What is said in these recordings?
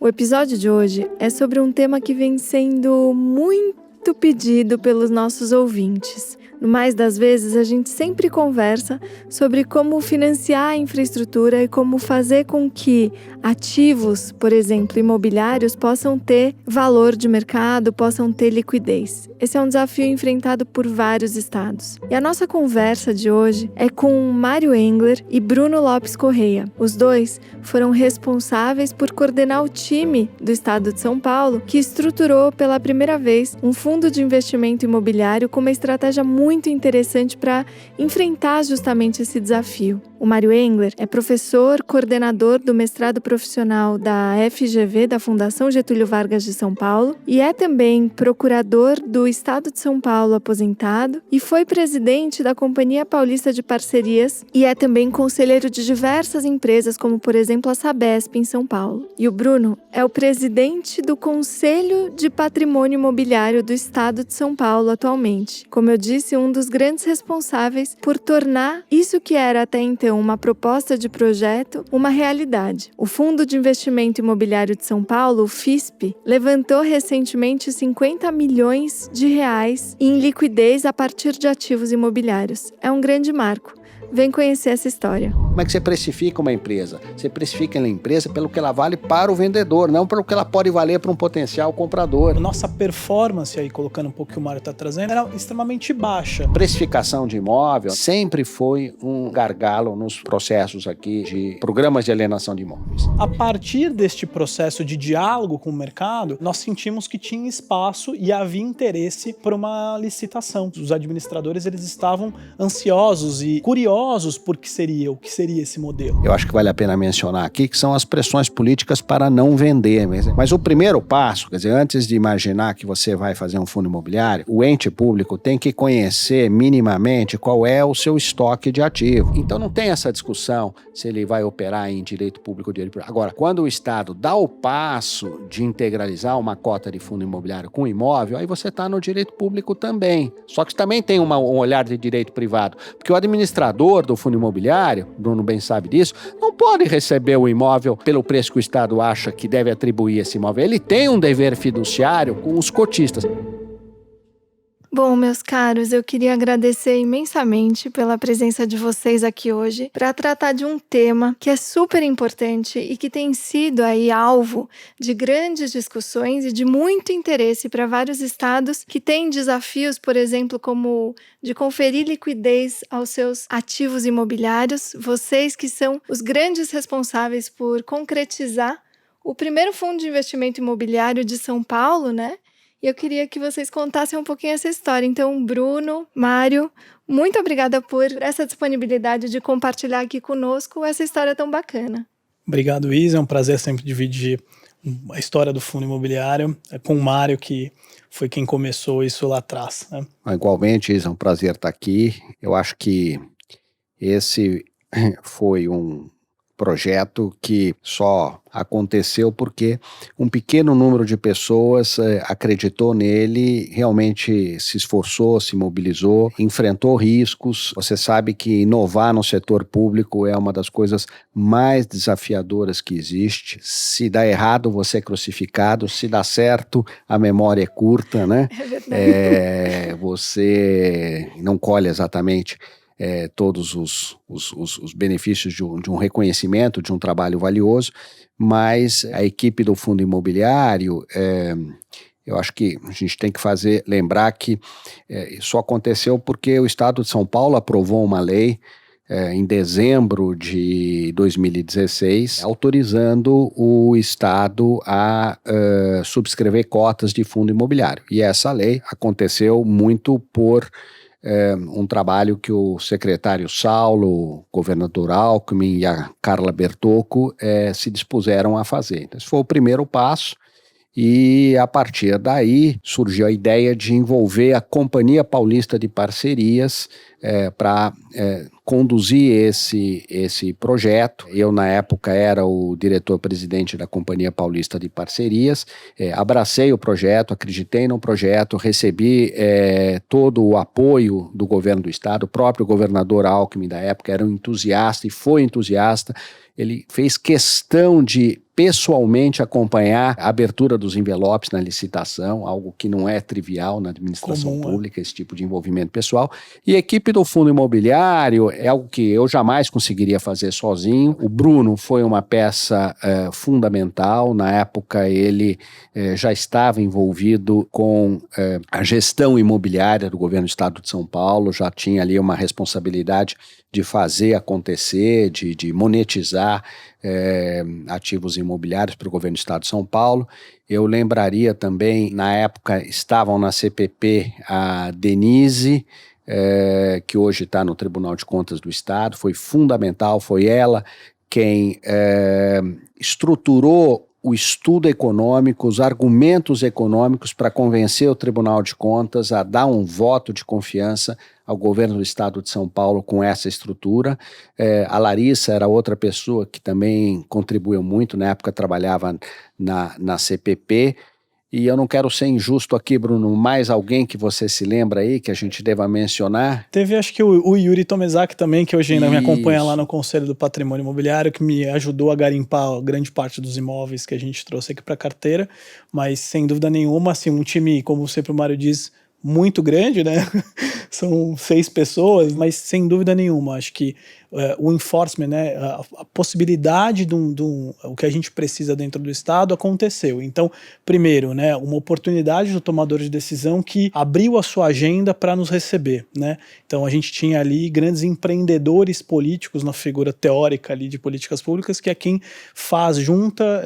O episódio de hoje é sobre um tema que vem sendo muito pedido pelos nossos ouvintes. No mais das vezes, a gente sempre conversa sobre como financiar a infraestrutura e como fazer com que ativos, por exemplo, imobiliários, possam ter valor de mercado, possam ter liquidez. Esse é um desafio enfrentado por vários estados. E a nossa conversa de hoje é com Mário Engler e Bruno Lopes Correia. Os dois foram responsáveis por coordenar o time do estado de São Paulo, que estruturou pela primeira vez um fundo de investimento imobiliário com uma estratégia muito interessante para enfrentar justamente esse desafio. O Mário Engler é professor, coordenador do mestrado profissional da FGV, da Fundação Getúlio Vargas de São Paulo, e é também procurador do Estado de São Paulo aposentado e foi presidente da Companhia Paulista de Parcerias e é também conselheiro de diversas empresas, como por exemplo a Sabesp em São Paulo. E o Bruno é o presidente do Conselho de Patrimônio Imobiliário do Estado de São Paulo atualmente. Como eu disse, um dos grandes responsáveis por tornar isso que era até então uma proposta de projeto uma realidade. O Fundo de Investimento Imobiliário de São Paulo, o FISP, levantou recentemente 50 milhões de reais em liquidez a partir de ativos imobiliários. É um grande marco. Vem conhecer essa história. Como é que você precifica uma empresa? Você precifica a empresa pelo que ela vale para o vendedor, não pelo que ela pode valer para um potencial comprador. Nossa performance, aí colocando um pouco o que o Mário está trazendo, era extremamente baixa. Precificação de imóvel sempre foi um gargalo nos processos aqui de programas de alienação de imóveis. A partir deste processo de diálogo com o mercado, nós sentimos que tinha espaço e havia interesse por uma licitação. Os administradores eles estavam ansiosos e curiosos por o que seria esse modelo. Eu acho que vale a pena mencionar aqui que são as pressões políticas para não vender. Mas o primeiro passo, quer dizer, antes de imaginar que você vai fazer um fundo imobiliário, o ente público tem que conhecer minimamente qual é o seu estoque de ativo. Então não tem essa discussão se ele vai operar em direito público ou direito privado. Agora, quando o Estado dá o passo de integralizar uma cota de fundo imobiliário com imóvel, aí você está no direito público também. Só que também tem um olhar de direito privado, porque o administrador do fundo imobiliário, Bruno bem sabe disso, não pode receber o imóvel pelo preço que o Estado acha que deve atribuir esse imóvel. Ele tem um dever fiduciário com os cotistas. Bom, meus caros, eu queria agradecer imensamente pela presença de vocês aqui hoje para tratar de um tema que é super importante e que tem sido aí alvo de grandes discussões e de muito interesse para vários estados que têm desafios, por exemplo, como de conferir liquidez aos seus ativos imobiliários. Vocês que são os grandes responsáveis por concretizar o primeiro fundo de investimento imobiliário de São Paulo, né? E eu queria que vocês contassem um pouquinho essa história. Então, Bruno, Mário, muito obrigada por essa disponibilidade de compartilhar aqui conosco essa história tão bacana. Obrigado, Isa. É um prazer sempre dividir a história do fundo imobiliário com o Mário, que foi quem começou isso lá atrás, né? Igualmente, Isa, é um prazer estar aqui. Eu acho que esse foi um projeto que só aconteceu porque um pequeno número de pessoas acreditou nele, realmente se esforçou, se mobilizou, enfrentou riscos. Você sabe que inovar no setor público é uma das coisas mais desafiadoras que existe. Se dá errado, você é crucificado. Se dá certo, a memória é curta, né? É verdade. Você não colhe exatamente todos os benefícios de um reconhecimento, de um trabalho valioso, mas a equipe do fundo imobiliário, eu acho que a gente tem que lembrar que isso aconteceu porque o Estado de São Paulo aprovou uma lei em dezembro de 2016, autorizando o Estado a subscrever cotas de fundo imobiliário. E essa lei aconteceu muito por um trabalho que o secretário Saulo, o governador Alckmin e a Carla Bertocco se dispuseram a fazer. Então, esse foi o primeiro passo e, a partir daí, surgiu a ideia de envolver a Companhia Paulista de Parcerias para conduzir esse projeto. Eu, na época, era o diretor-presidente da Companhia Paulista de Parcerias, abracei o projeto, acreditei no projeto, recebi todo o apoio do governo do Estado, o próprio governador Alckmin da época era um entusiasta e foi entusiasta. ele fez questão de pessoalmente acompanhar a abertura dos envelopes na licitação, algo que não é trivial na administração pública, esse tipo de envolvimento pessoal. E a equipe do fundo imobiliário é algo que eu jamais conseguiria fazer sozinho. O Bruno foi uma peça fundamental. Na época, ele já estava envolvido com a gestão imobiliária do governo do estado de São Paulo, já tinha ali uma responsabilidade de fazer acontecer, de monetizar ativos imobiliários para o governo do estado de São Paulo. Eu lembraria também, na época estavam na CPP a Denise, que hoje está no Tribunal de Contas do Estado, foi fundamental, foi ela quem estruturou o estudo econômico, os argumentos econômicos para convencer o Tribunal de Contas a dar um voto de confiança ao governo do estado de São Paulo com essa estrutura. A Larissa era outra pessoa que também contribuiu muito, na época trabalhava na CPP, e eu não quero ser injusto aqui, Bruno, mais alguém que você se lembra aí, que a gente deva mencionar? Teve, acho que o Yuri Tomezak também, que hoje ainda me acompanha lá no Conselho do Patrimônio Imobiliário, que me ajudou a garimpar grande parte dos imóveis que a gente trouxe aqui para a carteira, mas sem dúvida nenhuma, assim, um time, como sempre o Mário diz, muito grande, né? São 6 pessoas, mas sem dúvida nenhuma, acho que o enforcement, né, a possibilidade o que a gente precisa dentro do Estado aconteceu. Então, primeiro, né, uma oportunidade do tomador de decisão que abriu a sua agenda para nos receber, né? Então, a gente tinha ali grandes empreendedores políticos na figura teórica ali de políticas públicas, que é quem junta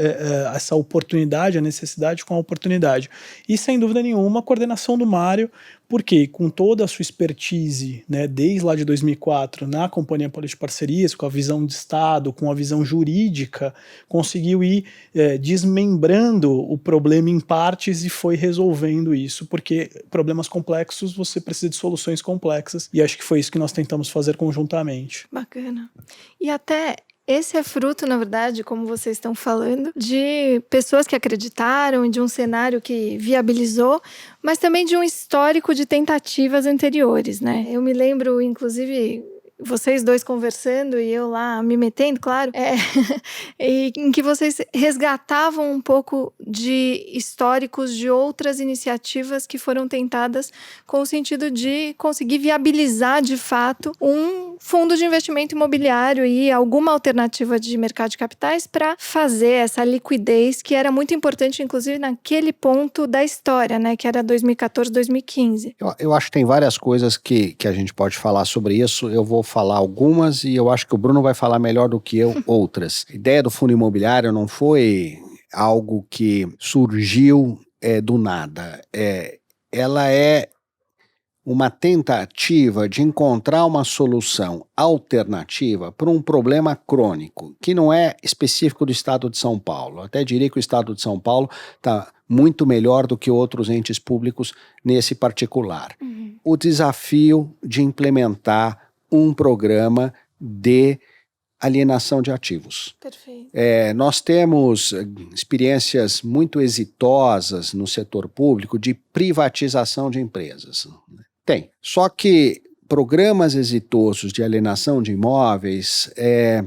essa oportunidade, a necessidade com a oportunidade. E, sem dúvida nenhuma, a coordenação do Mário, porque com toda a sua expertise, né, desde lá de 2004, na Companhia Paulista de Parcerias, com a visão de Estado, com a visão jurídica, conseguiu ir desmembrando o problema em partes e foi resolvendo isso, porque problemas complexos, você precisa de soluções complexas, e acho que foi isso que nós tentamos fazer conjuntamente. Bacana. E até esse é fruto, na verdade, como vocês estão falando, de pessoas que acreditaram, de um cenário que viabilizou, mas também de um histórico de tentativas anteriores, né? Eu me lembro, inclusive, vocês dois conversando e eu lá me metendo, claro, e em que vocês resgatavam um pouco de históricos de outras iniciativas que foram tentadas com o sentido de conseguir viabilizar de fato um fundo de investimento imobiliário e alguma alternativa de mercado de capitais para fazer essa liquidez que era muito importante, inclusive naquele ponto da história, né, que era 2014, 2015. Eu acho que tem várias coisas que a gente pode falar sobre isso. Eu vou falar algumas e eu acho que o Bruno vai falar melhor do que eu outras. A ideia do fundo imobiliário não foi algo que surgiu do nada. Ela é uma tentativa de encontrar uma solução alternativa para um problema crônico, que não é específico do estado de São Paulo. Até diria que o estado de São Paulo está muito melhor do que outros entes públicos nesse particular. O desafio de implementar um programa de alienação de ativos. Perfeito. Nós temos experiências muito exitosas no setor público de privatização de empresas. Tem. Só que programas exitosos de alienação de imóveis é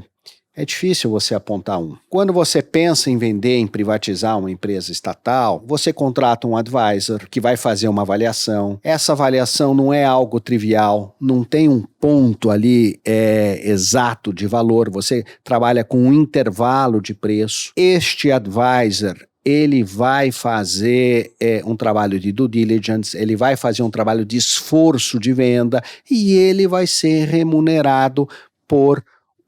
difícil você apontar um. Quando você pensa em vender, em privatizar uma empresa estatal, você contrata um advisor que vai fazer uma avaliação. Essa avaliação não é algo trivial, não tem um ponto ali exato de valor, você trabalha com um intervalo de preço. Este advisor, ele vai fazer um trabalho de due diligence, ele vai fazer um trabalho de esforço de venda e ele vai ser remunerado por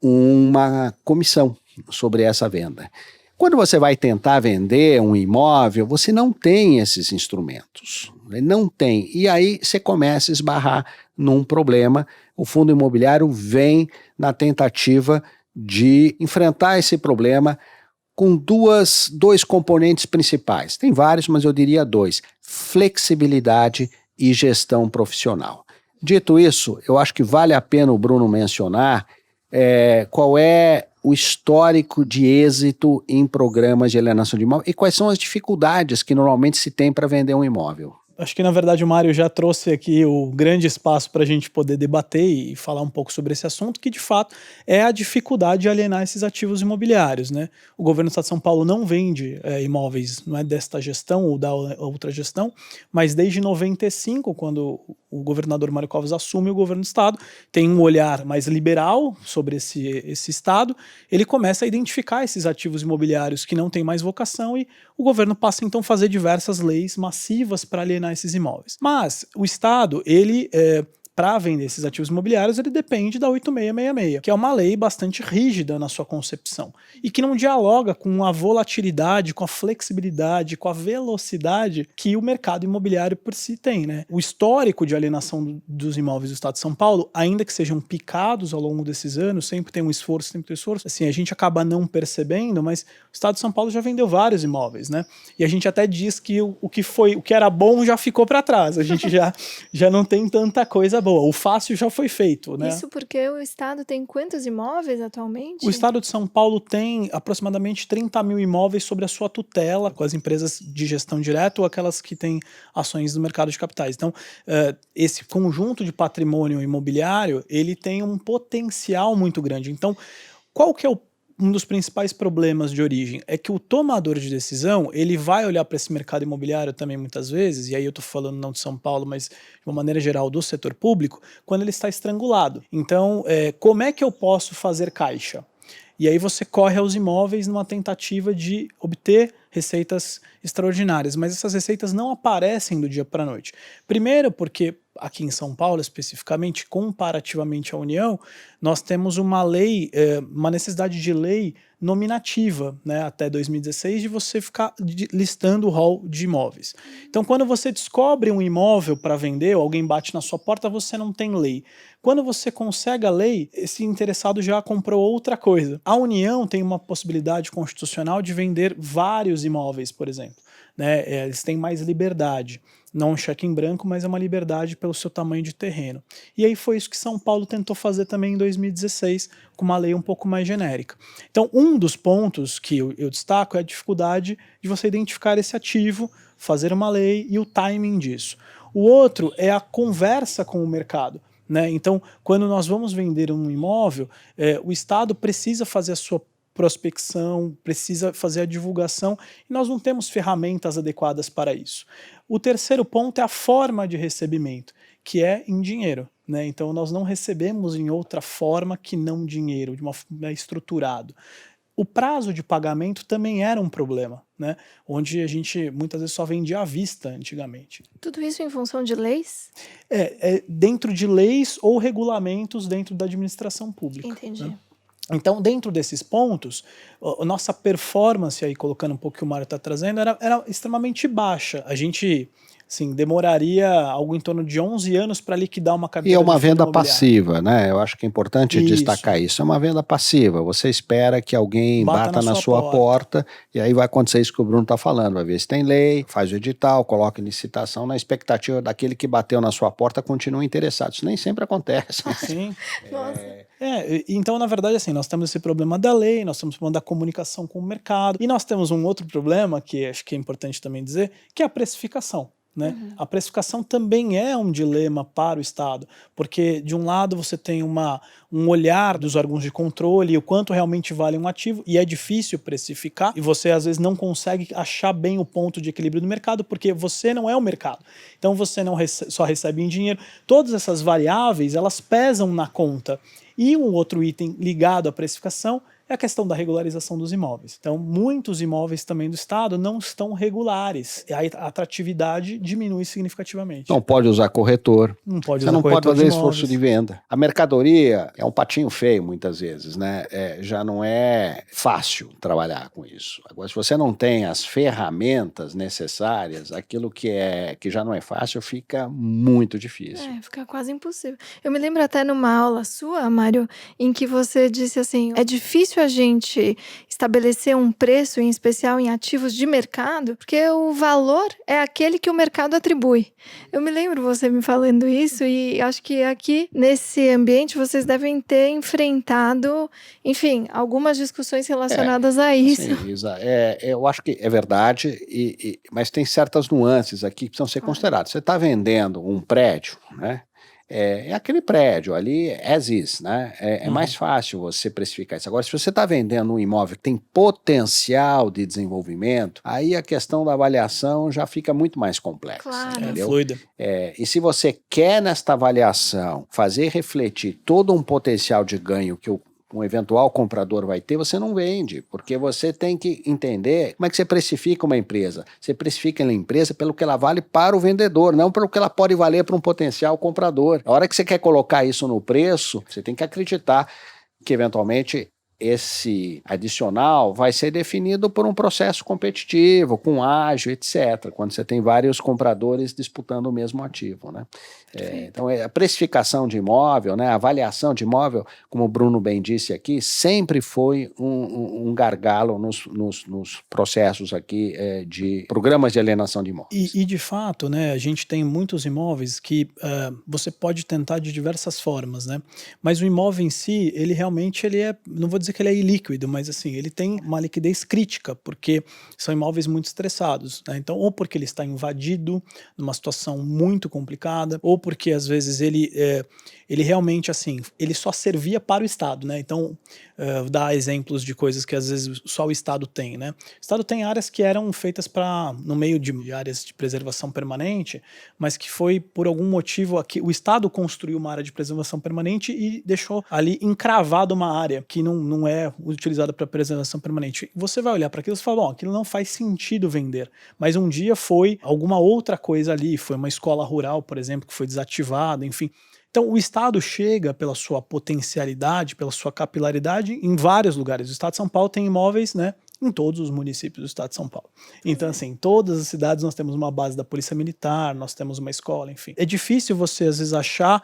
uma comissão sobre essa venda. Quando você vai tentar vender um imóvel, você não tem esses instrumentos, não tem. E aí você começa a esbarrar num problema. O fundo imobiliário vem na tentativa de enfrentar esse problema com dois componentes principais. Tem vários, mas eu diria 2. Flexibilidade e gestão profissional. Dito isso, eu acho que vale a pena o Bruno mencionar qual é o histórico de êxito em programas de alienação de imóvel e quais são as dificuldades que normalmente se tem para vender um imóvel. Acho que, na verdade, o Mário já trouxe aqui o grande espaço para a gente poder debater e falar um pouco sobre esse assunto, que, de fato, é a dificuldade de alienar esses ativos imobiliários, né? O governo do Estado de São Paulo não vende imóveis, não é desta gestão ou da outra gestão, mas desde 95, quando o governador Mário Covas assume o governo do Estado, tem um olhar mais liberal sobre esse Estado, ele começa a identificar esses ativos imobiliários que não têm mais vocação e o governo passa, então, a fazer diversas leis massivas para alienar esses imóveis. Mas o Estado, ele para vender esses ativos imobiliários, ele depende da 8666, que é uma lei bastante rígida na sua concepção e que não dialoga com a volatilidade, com a flexibilidade, com a velocidade que o mercado imobiliário por si tem, né? O histórico de alienação dos imóveis do Estado de São Paulo, ainda que sejam picados ao longo desses anos, sempre tem um esforço, assim, a gente acaba não percebendo, mas o Estado de São Paulo já vendeu vários imóveis, né? E a gente até diz que o que era bom já ficou para trás, a gente já não tem tanta coisa boa. O fácil já foi feito, né? Isso porque o Estado tem quantos imóveis atualmente? O Estado de São Paulo tem aproximadamente 30 mil imóveis sob a sua tutela, com as empresas de gestão direta ou aquelas que têm ações no mercado de capitais. Então, esse conjunto de patrimônio imobiliário, ele tem um potencial muito grande. Então, qual que é um dos principais problemas de origem? É que o tomador de decisão, ele vai olhar para esse mercado imobiliário também muitas vezes, e aí eu estou falando não de São Paulo, mas de uma maneira geral do setor público, quando ele está estrangulado. Então, como é que eu posso fazer caixa? E aí você corre aos imóveis numa tentativa de obter receitas extraordinárias, mas essas receitas não aparecem do dia para a noite. Primeiro porque aqui em São Paulo especificamente, comparativamente à União, nós temos uma lei, uma necessidade de lei nominativa, né, até 2016, de você ficar listando o rol de imóveis. Então, quando você descobre um imóvel para vender, ou alguém bate na sua porta, você não tem lei. Quando você consegue a lei, esse interessado já comprou outra coisa. A União tem uma possibilidade constitucional de vender vários imóveis, por exemplo. Né? Eles têm mais liberdade. Não um cheque em branco, mas é uma liberdade pelo seu tamanho de terreno. E aí foi isso que São Paulo tentou fazer também em 2016, com uma lei um pouco mais genérica. Então, um dos pontos que eu destaco é a dificuldade de você identificar esse ativo, fazer uma lei e o timing disso. O outro é a conversa com o mercado. Né? Então, quando nós vamos vender um imóvel, o Estado precisa fazer a sua prospecção, precisa fazer a divulgação e nós não temos ferramentas adequadas para isso. O terceiro ponto é a forma de recebimento, que é em dinheiro. Né? Então nós não recebemos em outra forma que não dinheiro, de uma forma estruturado. O prazo de pagamento também era um problema, né? Onde a gente muitas vezes só vendia à vista antigamente. Tudo isso em função de leis? Dentro de leis ou regulamentos dentro da administração pública. Entendi. Né? Então, dentro desses pontos, a nossa performance, aí colocando um pouco o que o Mário está trazendo, era extremamente baixa. A gente demoraria algo em torno de 11 anos para liquidar uma carteira. E é uma venda passiva, né? Eu acho que é importante destacar isso. É uma venda passiva. Você espera que alguém bata na sua porta e aí vai acontecer isso que o Bruno está falando. Vai ver se tem lei, faz o edital, coloca em licitação na expectativa daquele que bateu na sua porta continue interessado. Isso nem sempre acontece. Sim. Nossa. Então, na verdade, assim, nós temos esse problema da lei, nós temos o problema da comunicação com o mercado e nós temos um outro problema, que acho que é importante também dizer, que é a precificação. Né? Uhum. A precificação também é um dilema para o Estado, porque de um lado você tem um olhar dos órgãos de controle, o quanto realmente vale um ativo, e é difícil precificar, e você às vezes não consegue achar bem o ponto de equilíbrio do mercado, porque você não é o mercado. Então você não só recebe em dinheiro. Todas essas variáveis, elas pesam na conta. E um outro item ligado à precificação é a questão da regularização dos imóveis. Então, muitos imóveis também do Estado não estão regulares. A atratividade diminui significativamente. Não pode usar corretor. Não pode usar corretor. Você não pode fazer esforço de venda. A mercadoria é um patinho feio, muitas vezes, né? Já não é fácil trabalhar com isso. Agora, se você não tem as ferramentas necessárias, aquilo que já não é fácil fica muito difícil. Fica quase impossível. Eu me lembro até numa aula sua, Mário, em que você disse assim, é difícil difícil a gente estabelecer um preço, em especial em ativos de mercado, porque o valor é aquele que o mercado atribui. Eu me lembro você me falando isso e acho que aqui, nesse ambiente, vocês devem ter enfrentado, enfim, algumas discussões relacionadas a isso. Sim, Isa, eu acho que é verdade, mas tem certas nuances aqui que precisam ser consideradas. Você está vendendo um prédio, né? É aquele prédio ali, as is, né? É mais fácil você precificar isso. Agora, se você está vendendo um imóvel que tem potencial de desenvolvimento, aí a questão da avaliação já fica muito mais complexa. Claro. Entendeu? Fluida. E se você quer, nesta avaliação, fazer refletir todo um potencial de ganho que um eventual comprador vai ter, você não vende, porque você tem que entender como é que você precifica uma empresa. Você precifica a empresa pelo que ela vale para o vendedor, não pelo que ela pode valer para um potencial comprador. A hora que você quer colocar isso no preço, você tem que acreditar que eventualmente esse adicional vai ser definido por um processo competitivo, com ágio, etc., quando você tem vários compradores disputando o mesmo ativo, né? Então, a precificação de imóvel, né, a avaliação de imóvel, como o Bruno bem disse aqui, sempre foi um gargalo nos processos aqui de programas de alienação de imóveis. E de fato, né, a gente tem muitos imóveis que você pode tentar de diversas formas, né? Mas o imóvel em si, ele realmente não vou dizer que ele é ilíquido, mas assim, ele tem uma liquidez crítica, porque são imóveis muito estressados, né? Então, ou porque ele está invadido numa situação muito complicada, ou porque às vezes ele realmente, assim, ele só servia para o Estado, né? Então, dá exemplos de coisas que às vezes só o Estado tem, né? O Estado tem áreas que eram feitas no meio de áreas de preservação permanente, mas que foi por algum motivo aqui, o Estado construiu uma área de preservação permanente e deixou ali encravada uma área que não é utilizada para preservação permanente. Você vai olhar para aquilo e fala, bom, aquilo não faz sentido vender, mas um dia foi alguma outra coisa ali, foi uma escola rural, por exemplo, que foi desativada, enfim. Então, o Estado chega pela sua potencialidade, pela sua capilaridade em vários lugares. O Estado de São Paulo tem imóveis, né, em todos os municípios do Estado de São Paulo. Então, assim, em todas as cidades nós temos uma base da Polícia Militar, nós temos uma escola, enfim. É difícil você, às vezes, achar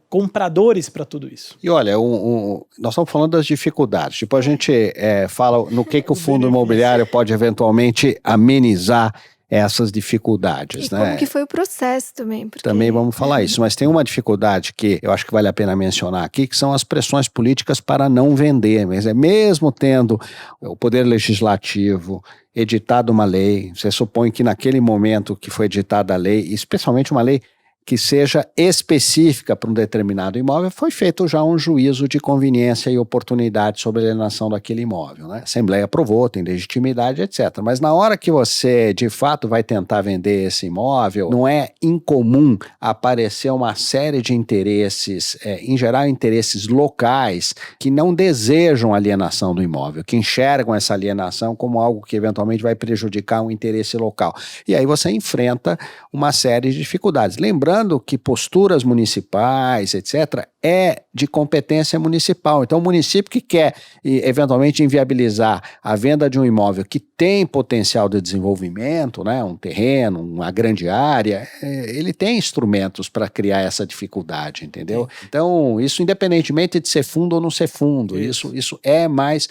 compradores para tudo isso. E olha, nós estamos falando das dificuldades. Tipo, a gente fala no que o fundo imobiliário pode eventualmente amenizar essas dificuldades, e né? Como que foi o processo também. Porque... Também vamos falar isso, mas tem uma dificuldade que eu acho que vale a pena mencionar aqui, que são as pressões políticas para não vender. Mas mesmo tendo o Poder Legislativo editado uma lei, você supõe que naquele momento que foi editada a lei, especialmente uma lei que seja específica para um determinado imóvel, foi feito já um juízo de conveniência e oportunidade sobre a alienação daquele imóvel, né? A Assembleia aprovou, tem legitimidade, etc. Mas na hora que você, de fato, vai tentar vender esse imóvel, não é incomum aparecer uma série de interesses, em geral interesses locais, que não desejam alienação do imóvel, que enxergam essa alienação como algo que eventualmente vai prejudicar um interesse local. E aí você enfrenta uma série de dificuldades. Lembrando que posturas municipais, etc., é de competência municipal. Então, o município que quer, eventualmente, inviabilizar a venda de um imóvel que tem potencial de desenvolvimento, né, um terreno, uma grande área, ele tem instrumentos para criar essa dificuldade, entendeu? Então, isso independentemente de ser fundo ou não ser fundo, isso é mais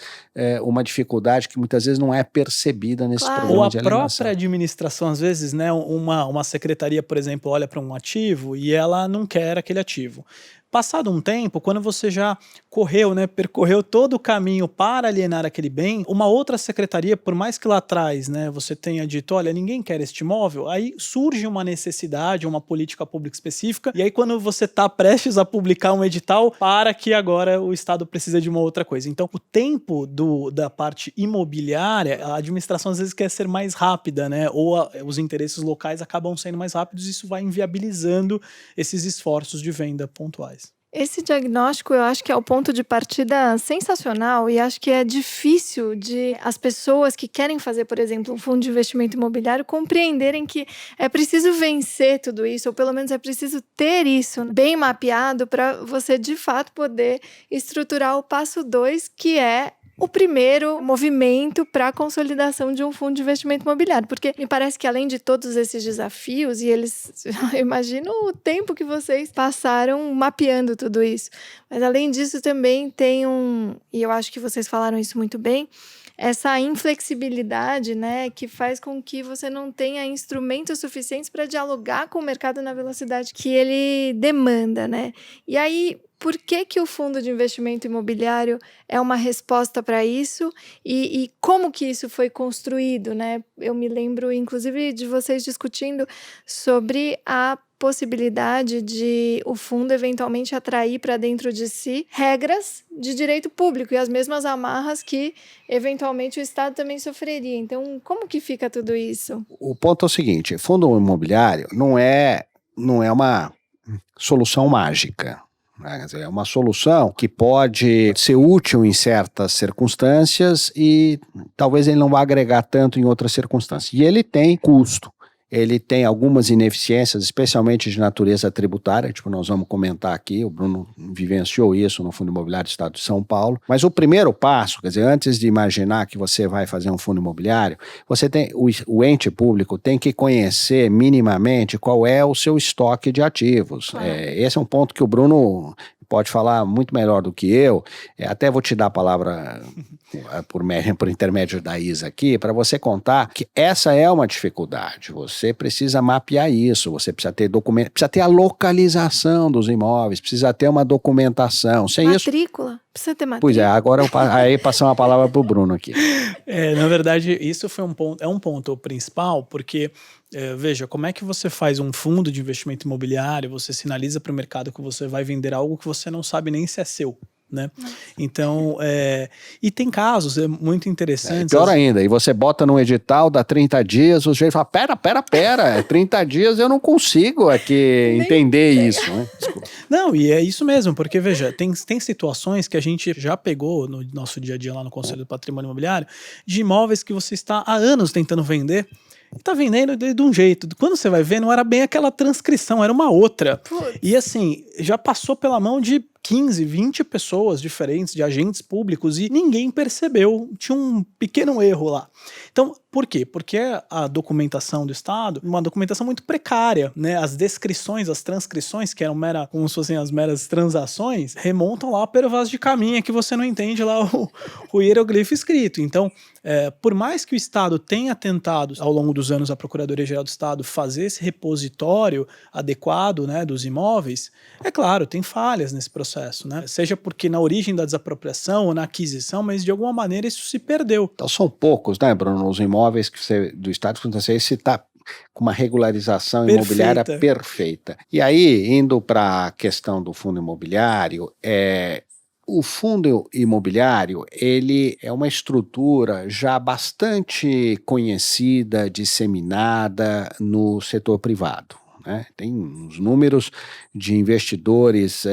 uma dificuldade que muitas vezes não é percebida nesse programa de alienação. Ou a própria administração, às vezes, né, uma secretaria, por exemplo, olha para um ativo e ela não quer aquele ativo. Passado um tempo, quando você já percorreu todo o caminho para alienar aquele bem, uma outra secretaria, por mais que lá atrás, né, você tenha dito, olha, ninguém quer este imóvel, aí surge uma necessidade, uma política pública específica, e aí quando você está prestes a publicar um edital, para que agora o Estado precisa de uma outra coisa. Então, o tempo da parte imobiliária, a administração às vezes quer ser mais rápida, né, ou os interesses locais acabam sendo mais rápidos, e isso vai inviabilizando esses esforços de venda pontuais. Esse diagnóstico eu acho que é o ponto de partida sensacional e acho que é difícil de as pessoas que querem fazer, por exemplo, um fundo de investimento imobiliário compreenderem que é preciso vencer tudo isso, ou pelo menos é preciso ter isso bem mapeado para você de fato poder estruturar o passo 2, que é o primeiro movimento para a consolidação de um fundo de investimento imobiliário, porque me parece que além de todos esses desafios, e eles, eu imagino o tempo que vocês passaram mapeando tudo isso, mas além disso também tem e eu acho que vocês falaram isso muito bem, essa inflexibilidade, né, que faz com que você não tenha instrumentos suficientes para dialogar com o mercado na velocidade que ele demanda, né? E aí, por que o fundo de investimento imobiliário é uma resposta para isso e como que isso foi construído, né? Eu me lembro, inclusive, de vocês discutindo sobre a possibilidade de o fundo eventualmente atrair para dentro de si regras de direito público e as mesmas amarras que eventualmente o Estado também sofreria. Então, como que fica tudo isso? O ponto é o seguinte, fundo imobiliário não é uma solução mágica. Quer dizer, é uma solução que pode ser útil em certas circunstâncias e talvez ele não vá agregar tanto em outras circunstâncias. E ele tem custo. Ele tem algumas ineficiências, especialmente de natureza tributária, tipo nós vamos comentar aqui, o Bruno vivenciou isso no Fundo Imobiliário do Estado de São Paulo. Mas o primeiro passo, quer dizer, antes de imaginar que você vai fazer um fundo imobiliário, você tem, o ente público tem que conhecer minimamente qual é o seu estoque de ativos. Esse é um ponto que o Bruno pode falar muito melhor do que eu. Até vou te dar a palavra por intermédio da Isa aqui, para você contar que essa é uma dificuldade. Você precisa mapear isso, você precisa ter documento, precisa ter a localização dos imóveis, precisa ter uma documentação. Sem matrícula? Isso, precisa ter matrícula? Pois é, agora aí passar uma palavra para o Bruno aqui. Na verdade, isso foi um ponto principal, porque veja, como é que você faz um fundo de investimento imobiliário, você sinaliza para o mercado que você vai vender algo que você não sabe nem se é seu, né? Então, e tem casos muito interessantes. Pior ainda, e você bota num edital, dá 30 dias, o sujeito fala, pera, 30 dias eu não consigo aqui entender isso, né? Desculpa. Não, e é isso mesmo, porque veja, tem situações que a gente já pegou no nosso dia a dia lá no Conselho do Patrimônio Imobiliário, de imóveis que você está há anos tentando vender, e tá vendendo de um jeito. Quando você vai ver, não era bem aquela transcrição, era uma outra. Putz. E assim, já passou pela mão de 15, 20 pessoas diferentes, de agentes públicos, e ninguém percebeu. Tinha um pequeno erro lá. Então, por quê? Porque a documentação do Estado, uma documentação muito precária, né? As descrições, as transcrições, que eram como se fossem as meras transações, remontam lá para o vaso de caminha que você não entende lá o hieroglifo escrito. Então, por mais que o Estado tenha tentado, ao longo dos anos, a Procuradoria-Geral do Estado fazer esse repositório adequado, né, dos imóveis, é claro, tem falhas nesse processo, né? Seja porque na origem da desapropriação ou na aquisição, mas de alguma maneira isso se perdeu. Então são poucos, né, Bruno, os imóveis do Estado que você está com uma regularização imobiliária perfeita. E aí, indo para a questão do fundo imobiliário, o fundo imobiliário, ele é uma estrutura já bastante conhecida, disseminada no setor privado. Né? Tem uns números de investidores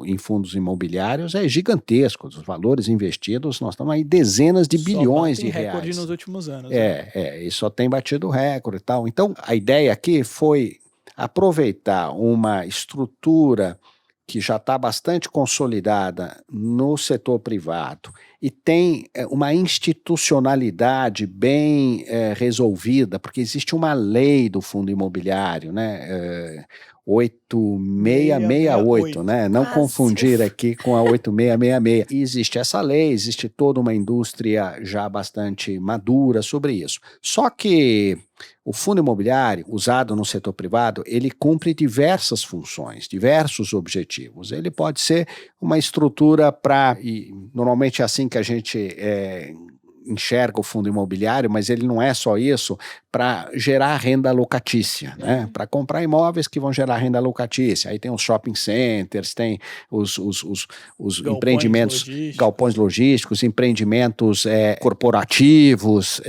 em fundos imobiliários gigantescos. Os valores investidos, nós estamos aí dezenas de bilhões de reais. Recorde nos últimos anos. E só tem batido recorde e tal. Então, a ideia aqui foi aproveitar uma estrutura que já está bastante consolidada no setor privado e tem uma institucionalidade bem resolvida, porque existe uma lei do fundo imobiliário, né? 8668, né? Não confundir aqui com a 8666. E existe essa lei, existe toda uma indústria já bastante madura sobre isso. Só que o fundo imobiliário, usado no setor privado, ele cumpre diversas funções, diversos objetivos. Ele pode ser uma estrutura e normalmente é assim que a gente enxerga o fundo imobiliário, mas ele não é só isso, para gerar renda locatícia, né? Para comprar imóveis que vão gerar renda locatícia. Aí tem os shopping centers, tem os empreendimentos, galpões logísticos, empreendimentos corporativos.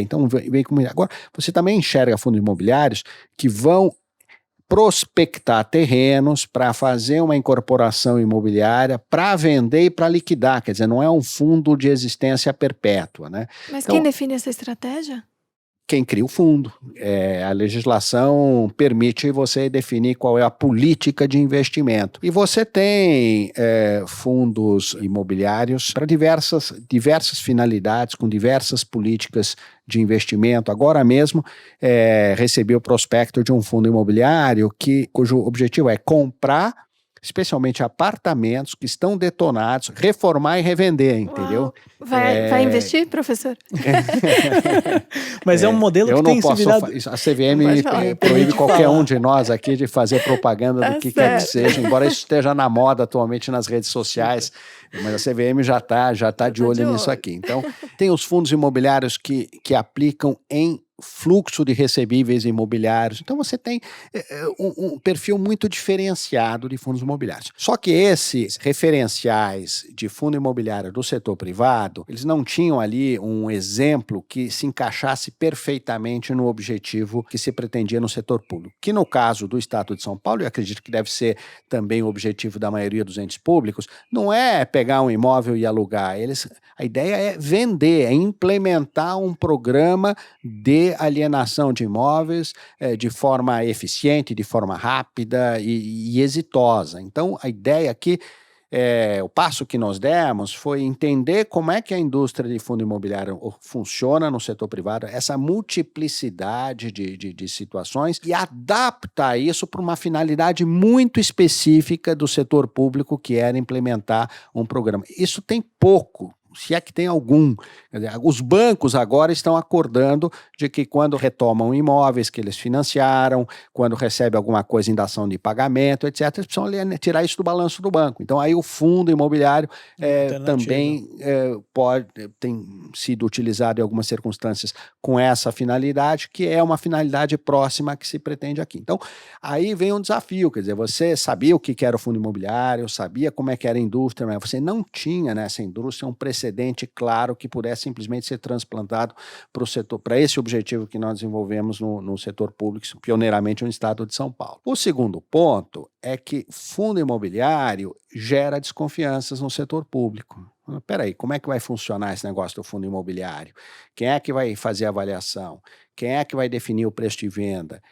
Então, vem comigo. Agora, você também enxerga fundos imobiliários que vão prospectar terrenos para fazer uma incorporação imobiliária, para vender e para liquidar, quer dizer, não é um fundo de existência perpétua, né? Mas então, quem define essa estratégia? quem cria o fundo. A legislação permite você definir qual é a política de investimento. E você tem fundos imobiliários para diversas finalidades, com diversas políticas de investimento. Agora mesmo recebi o prospecto de um fundo imobiliário cujo objetivo é comprar especialmente apartamentos que estão detonados, reformar e revender, entendeu? Vai investir, professor? Mas é um modelo que tem se virado... A CVM proíbe qualquer um de nós aqui de fazer propaganda do que quer que seja, embora isso esteja na moda atualmente nas redes sociais, mas a CVM já tá de olho nisso aqui. Então, tem os fundos imobiliários que aplicam em fluxo de recebíveis imobiliários. Então você tem um perfil muito diferenciado de fundos imobiliários. Só que esses referenciais de fundo imobiliário do setor privado, eles não tinham ali um exemplo que se encaixasse perfeitamente no objetivo que se pretendia no setor público, que no caso do Estado de São Paulo, eu acredito que deve ser também o objetivo da maioria dos entes públicos, não é pegar um imóvel e alugar. A ideia é vender, é implementar um programa de alienação de imóveis de forma eficiente, de forma rápida e exitosa. Então, a ideia aqui, o passo que nós demos foi entender como é que a indústria de fundo imobiliário funciona no setor privado, essa multiplicidade de situações e adaptar isso para uma finalidade muito específica do setor público, que era implementar um programa. Isso tem pouco, se é que tem algum. Quer dizer, os bancos agora estão acordando de que quando retomam imóveis que eles financiaram, quando recebem alguma coisa em dação de pagamento, etc., eles precisam tirar isso do balanço do banco. Então, aí o fundo imobiliário também tem sido utilizado em algumas circunstâncias com essa finalidade, que é uma finalidade próxima que se pretende aqui. Então, aí vem um desafio, quer dizer, você sabia o que era o fundo imobiliário, sabia como é que era a indústria, mas você não tinha nessa indústria um precedente claro que pudesse simplesmente ser transplantado para o setor, para esse objetivo que nós desenvolvemos no setor público, pioneiramente no estado de São Paulo. O segundo ponto é que fundo imobiliário gera desconfianças no setor público. Peraí, como é que vai funcionar esse negócio do fundo imobiliário? Quem é que vai fazer a avaliação? Quem é que vai definir o preço de venda?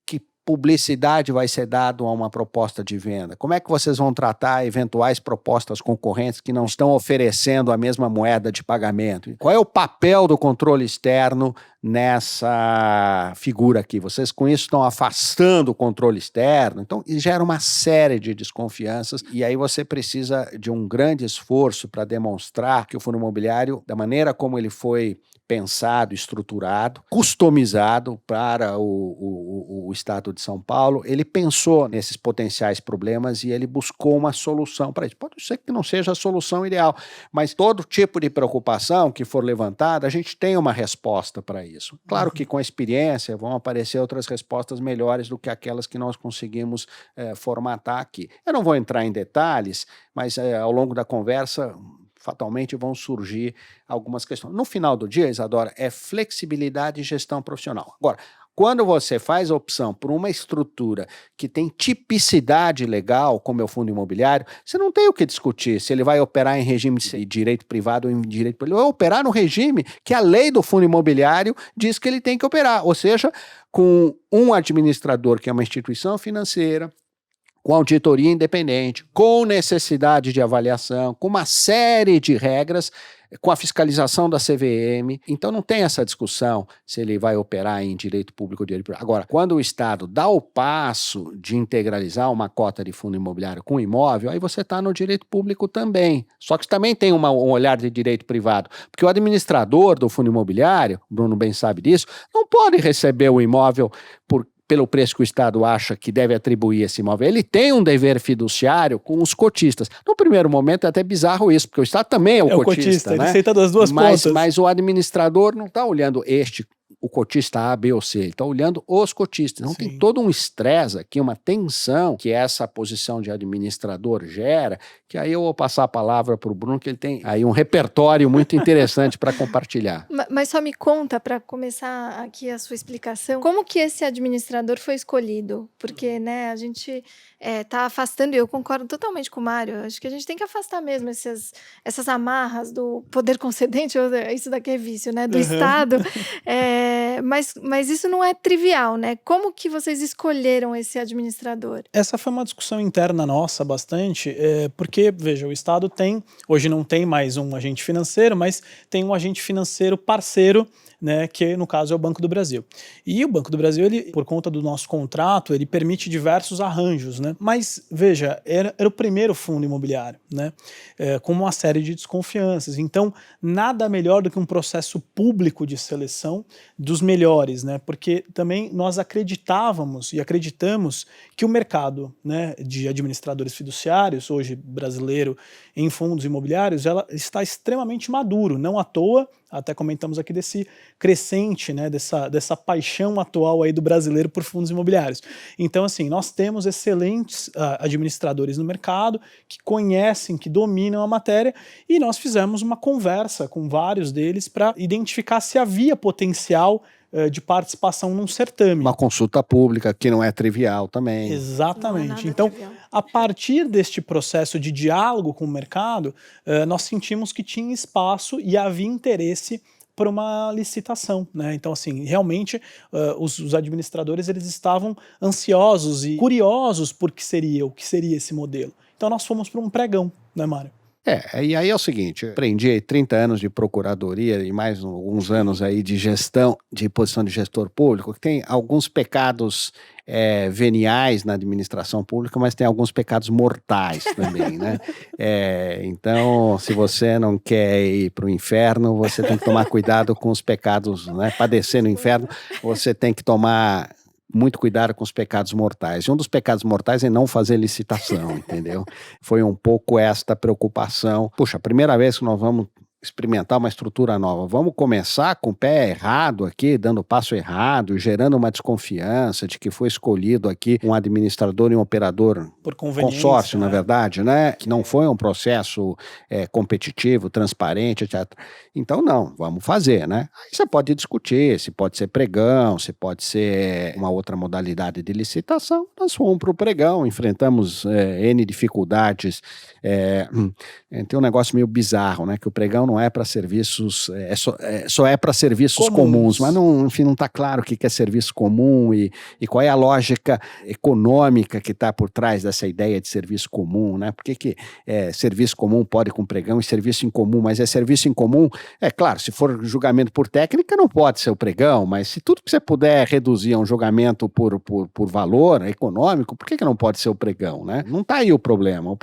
Que publicidade vai ser dada a uma proposta de venda? Como é que vocês vão tratar eventuais propostas concorrentes que não estão oferecendo a mesma moeda de pagamento? Qual é o papel do controle externo nessa figura aqui? Vocês com isso estão afastando o controle externo? Então, isso gera uma série de desconfianças e aí você precisa de um grande esforço para demonstrar que o fundo imobiliário, da maneira como ele foi pensado, estruturado, customizado para o Estado de São Paulo, ele pensou nesses potenciais problemas e ele buscou uma solução para isso. Pode ser que não seja a solução ideal, mas todo tipo de preocupação que for levantada, a gente tem uma resposta para isso. Claro que com a experiência vão aparecer outras respostas melhores do que aquelas que nós conseguimos formatar aqui. Eu não vou entrar em detalhes, mas ao longo da conversa fatalmente vão surgir algumas questões. No final do dia, Isadora, é flexibilidade e gestão profissional. Agora, quando você faz a opção por uma estrutura que tem tipicidade legal, como é o fundo imobiliário, você não tem o que discutir se ele vai operar em regime de direito privado ou em direito público. Ele vai operar no regime que a lei do fundo imobiliário diz que ele tem que operar, ou seja, com um administrador que é uma instituição financeira, com auditoria independente, com necessidade de avaliação, com uma série de regras, com a fiscalização da CVM. Então não tem essa discussão se ele vai operar em direito público ou direito privado. Agora, quando o Estado dá o passo de integralizar uma cota de fundo imobiliário com imóvel, aí você está no direito público também. Só que também tem um olhar de direito privado, porque o administrador do fundo imobiliário, o Bruno bem sabe disso, não pode receber o imóvel pelo preço que o Estado acha que deve atribuir esse imóvel. Ele tem um dever fiduciário com os cotistas. No primeiro momento é até bizarro isso, porque o Estado também é o cotista, né? Ele aceita das duas pontas. Mas o administrador não está olhando o cotista A, B ou C, ele está olhando os cotistas. Então tem todo um estresse aqui, uma tensão que essa posição de administrador gera, que aí eu vou passar a palavra para o Bruno, que ele tem aí um repertório muito interessante para compartilhar. Mas só me conta, para começar aqui a sua explicação, como que esse administrador foi escolhido? Porque, né, a gente está afastando, e eu concordo totalmente com o Mário, acho que a gente tem que afastar mesmo essas amarras do poder concedente, isso daqui é vício, né, do Estado, Mas isso não é trivial, né? Como que vocês escolheram esse administrador? Essa foi uma discussão interna nossa bastante, porque, veja, o Estado hoje não tem mais um agente financeiro, mas tem um agente financeiro parceiro, né, que no caso é o Banco do Brasil. E o Banco do Brasil, ele, por conta do nosso contrato, ele permite diversos arranjos, né? Mas, veja, era o primeiro fundo imobiliário, né? Com uma série de desconfianças. Então, nada melhor do que um processo público de seleção dos melhores, né? Porque também nós acreditávamos e acreditamos que o mercado, né, de administradores fiduciários, hoje brasileiro, em fundos imobiliários, ela está extremamente maduro. Não à toa, até comentamos aqui desse crescente, né, dessa paixão atual aí do brasileiro por fundos imobiliários. Então, assim, nós temos excelentes administradores no mercado que conhecem, que dominam a matéria, e nós fizemos uma conversa com vários deles para identificar se havia potencial de participação num certame. Uma consulta pública que não é trivial também. Exatamente. Então, a partir deste processo de diálogo com o mercado, nós sentimos que tinha espaço e havia interesse para uma licitação, né? Então, assim, realmente os administradores, eles estavam ansiosos e curiosos por o que seria esse modelo. Então nós fomos para um pregão, né, Mário? E aí é o seguinte, eu aprendi 30 anos de procuradoria e mais alguns anos aí de gestão, de posição de gestor público, que tem alguns pecados veniais na administração pública, mas tem alguns pecados mortais também, né? Então, se você não quer ir para o inferno, você tem que tomar cuidado com os pecados, né? Padecer no inferno, você tem que tomar muito cuidado com os pecados mortais. E um dos pecados mortais é não fazer licitação, entendeu? Foi um pouco esta preocupação. Puxa, a primeira vez que nós vamos experimentar uma estrutura nova, vamos começar com o pé errado aqui, dando passo errado, gerando uma desconfiança de que foi escolhido aqui um administrador e um operador por consórcio, na verdade, né? Que não foi um processo competitivo, transparente, etc. Então, não, vamos fazer, né? Aí você pode discutir, se pode ser pregão, se pode ser uma outra modalidade de licitação. Nós fomos para o pregão, enfrentamos N dificuldades. Tem um negócio meio bizarro, né? Que o pregão não é para serviços, só é para serviços comuns, mas não, enfim, não está claro o que é serviço comum e qual é a lógica econômica que está por trás dessa ideia de serviço comum, né? Por que serviço comum pode ir com pregão e serviço incomum, mas é serviço incomum, claro, se for julgamento por técnica não pode ser o pregão, mas se tudo que você puder reduzir a um julgamento por valor econômico, por que não pode ser o pregão, né? Não está aí o problema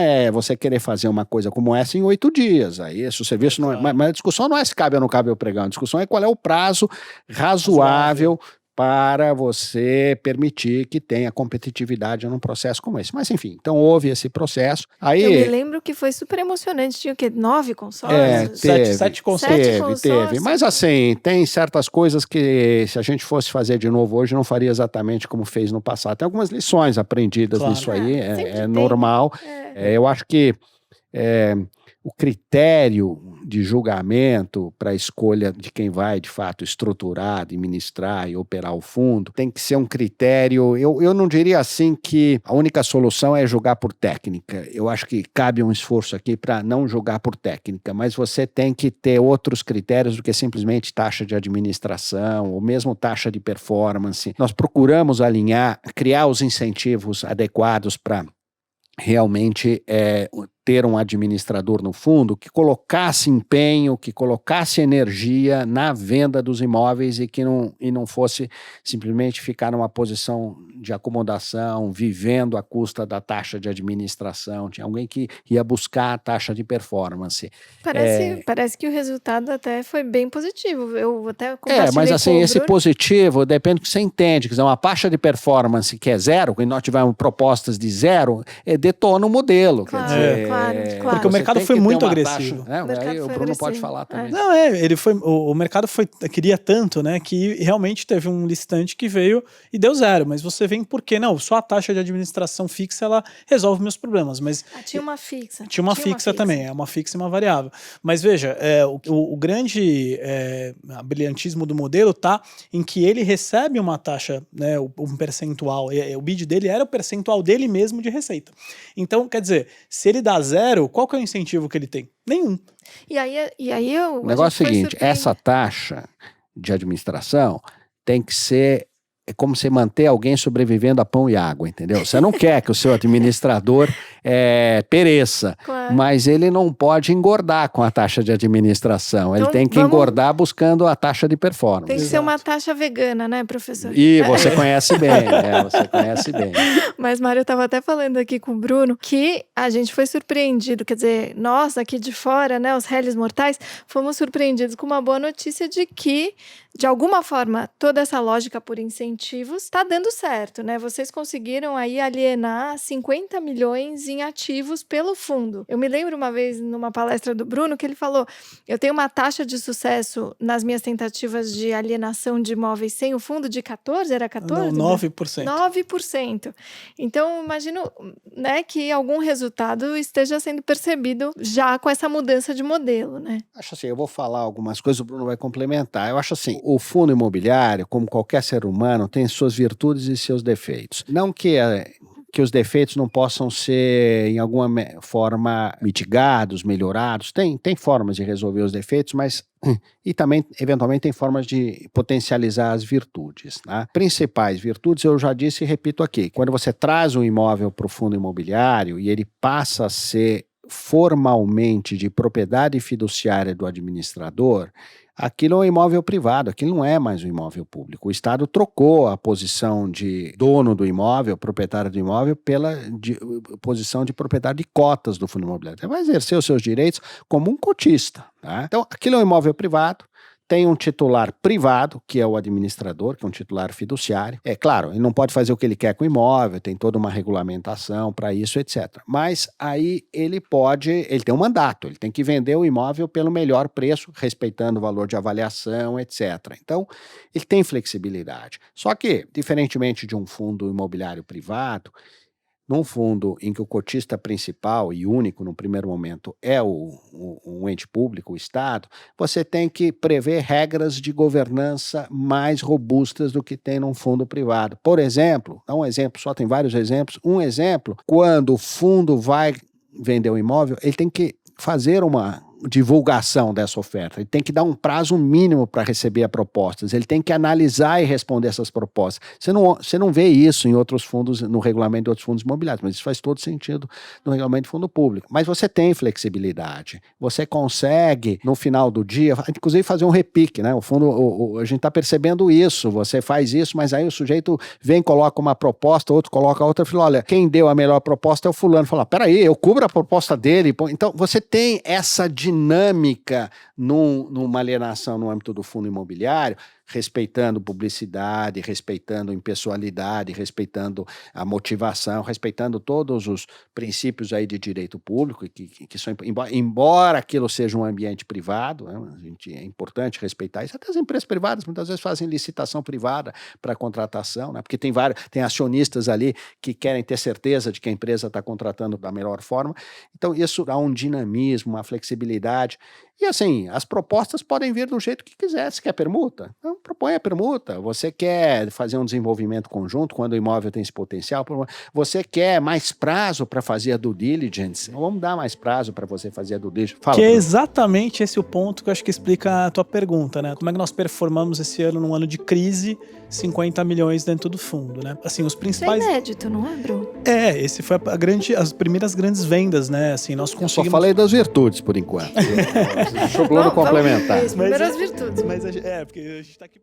é você querer fazer uma coisa como essa em 8 dias, aí o serviço não é, mas a discussão não é se cabe ou não cabe ao pregão, a discussão é qual é o prazo razoável para você permitir que tenha competitividade num processo como esse. Mas enfim, então houve esse processo. Aí, eu me lembro que foi super emocionante, tinha o quê? 9 consórcios? Sete consórcios. Teve. Mas assim, tem certas coisas que se a gente fosse fazer de novo hoje, não faria exatamente como fez no passado. Tem algumas lições aprendidas nisso aí, é normal. Eu acho que o critério de julgamento para a escolha de quem vai, de fato, estruturar, administrar e operar o fundo, tem que ser um critério, eu não diria assim que a única solução é julgar por técnica. Eu acho que cabe um esforço aqui para não julgar por técnica, mas você tem que ter outros critérios do que simplesmente taxa de administração ou mesmo taxa de performance. Nós procuramos alinhar, criar os incentivos adequados para realmente ter um administrador no fundo que colocasse empenho, que colocasse energia na venda dos imóveis e não fosse simplesmente ficar numa posição de acomodação, vivendo à custa da taxa de administração. Tinha alguém que ia buscar a taxa de performance. Parece que o resultado até foi bem positivo. Eu até compartilhei mas assim, com o esse Bruno. Positivo depende do que você entende. Quer dizer, uma taxa de performance que é zero, quando nós tivermos propostas de zero, detona o modelo. Claro, quer dizer, claro. Porque o mercado foi muito agressivo. Aí o Bruno pode falar também. Não, o mercado queria tanto, né, que realmente teve um licitante que veio e deu zero, mas você vem por quê? Não, só a taxa de administração fixa, ela resolve meus problemas, mas... tinha uma fixa. Tinha uma fixa também, uma fixa e uma variável. Mas veja, o grande brilhantismo do modelo tá em que ele recebe uma taxa, né, um percentual, o bid dele era o percentual dele mesmo de receita. Então, quer dizer, se ele dá zero, qual que é o incentivo que ele tem? Nenhum. E aí o negócio é o seguinte, essa taxa de administração tem que ser como você manter alguém sobrevivendo a pão e água, entendeu? Você não quer que o seu administrador pereça, Claro. mas ele não pode engordar com a taxa de administração. Ele Então, tem que engordar buscando a taxa de performance. Tem que ser uma taxa vegana, né, professor? E você conhece bem, você conhece bem. Mas, Mário, eu estava até falando aqui com o Bruno que a gente foi surpreendido, quer dizer, nós aqui de fora, né, os réis mortais, fomos surpreendidos com uma boa notícia de que, de alguma forma, toda essa lógica por incentivos está dando certo, né? Vocês conseguiram aí alienar 50 milhões em ativos pelo fundo. Eu me lembro uma vez numa palestra do Bruno que ele falou, eu tenho uma taxa de sucesso nas minhas tentativas de alienação de imóveis sem o fundo de 14, era 14? Não, 9%. 9%. Então, imagino, né, que algum resultado esteja sendo percebido já com essa mudança de modelo, né? Acho assim, eu vou falar algumas coisas, o Bruno vai complementar. Eu acho assim, o fundo imobiliário, como qualquer ser humano, tem suas virtudes e seus defeitos. Não que os defeitos não possam ser, em alguma forma, mitigados, melhorados. Tem formas de resolver os defeitos, mas e também, eventualmente, tem formas de potencializar as virtudes. Né? Principais virtudes, eu já disse e repito aqui. Quando você traz um imóvel para o fundo imobiliário e ele passa a ser formalmente de propriedade fiduciária do administrador, aquilo é um imóvel privado, aquilo não é mais um imóvel público. O Estado trocou a posição de dono do imóvel, proprietário do imóvel, pela posição de proprietário de cotas do fundo imobiliário. Ele vai exercer os seus direitos como um cotista. Tá? Então, aquilo é um imóvel privado, tem um titular privado, que é o administrador, que é um titular fiduciário. É claro, ele não pode fazer o que ele quer com o imóvel, tem toda uma regulamentação para isso, etc. Mas aí ele tem um mandato, ele tem que vender o imóvel pelo melhor preço, respeitando o valor de avaliação, etc. Então, ele tem flexibilidade. Só que, diferentemente de um fundo imobiliário privado, num fundo em que o cotista principal e único no primeiro momento é um ente público, o Estado, você tem que prever regras de governança mais robustas do que tem num fundo privado. Por exemplo, dá um exemplo, só tem vários exemplos. Um exemplo, quando o fundo vai vender um imóvel, ele tem que fazer uma divulgação dessa oferta, ele tem que dar um prazo mínimo para receber as propostas, ele tem que analisar e responder essas propostas. Você não vê isso em outros fundos, no regulamento de outros fundos imobiliários, mas isso faz todo sentido no regulamento de fundo público. Mas você tem flexibilidade, você consegue, no final do dia, inclusive fazer um repique, né? O fundo, a gente está percebendo isso, você faz isso, mas aí o sujeito vem, coloca uma proposta, outro coloca outra, fala, olha, quem deu a melhor proposta é o fulano. Fala, peraí, eu cubro a proposta dele. Então, você tem essa dinâmica numa alienação no âmbito do fundo imobiliário, respeitando publicidade, respeitando impessoalidade, respeitando a motivação, respeitando todos os princípios aí de direito público, que são, embora aquilo seja um ambiente privado, né, é importante respeitar isso. Até as empresas privadas muitas vezes fazem licitação privada para contratação, né, porque tem acionistas ali que querem ter certeza de que a empresa está contratando da melhor forma. Então isso dá um dinamismo, uma flexibilidade. E assim, as propostas podem vir do jeito que quiser. Você quer permuta? Então, propõe a permuta. Você quer fazer um desenvolvimento conjunto quando o imóvel tem esse potencial? Você quer mais prazo para fazer a due diligence? Então, vamos dar mais prazo para você fazer a due diligence. Fala, que é Bruno. exatamente esse o ponto que eu acho que explica a tua pergunta, né? Como é que nós performamos esse ano, num ano de crise, 50 milhões dentro do fundo, né? Assim, os principais... Isso é inédito, não é, Bruno? Esse foi as primeiras grandes vendas, né? Assim, nós conseguimos... Eu só falei das virtudes, por enquanto. Deixa o Bruno complementar. Vamos ver as primeiras virtudes. Mas porque a gente tá aqui...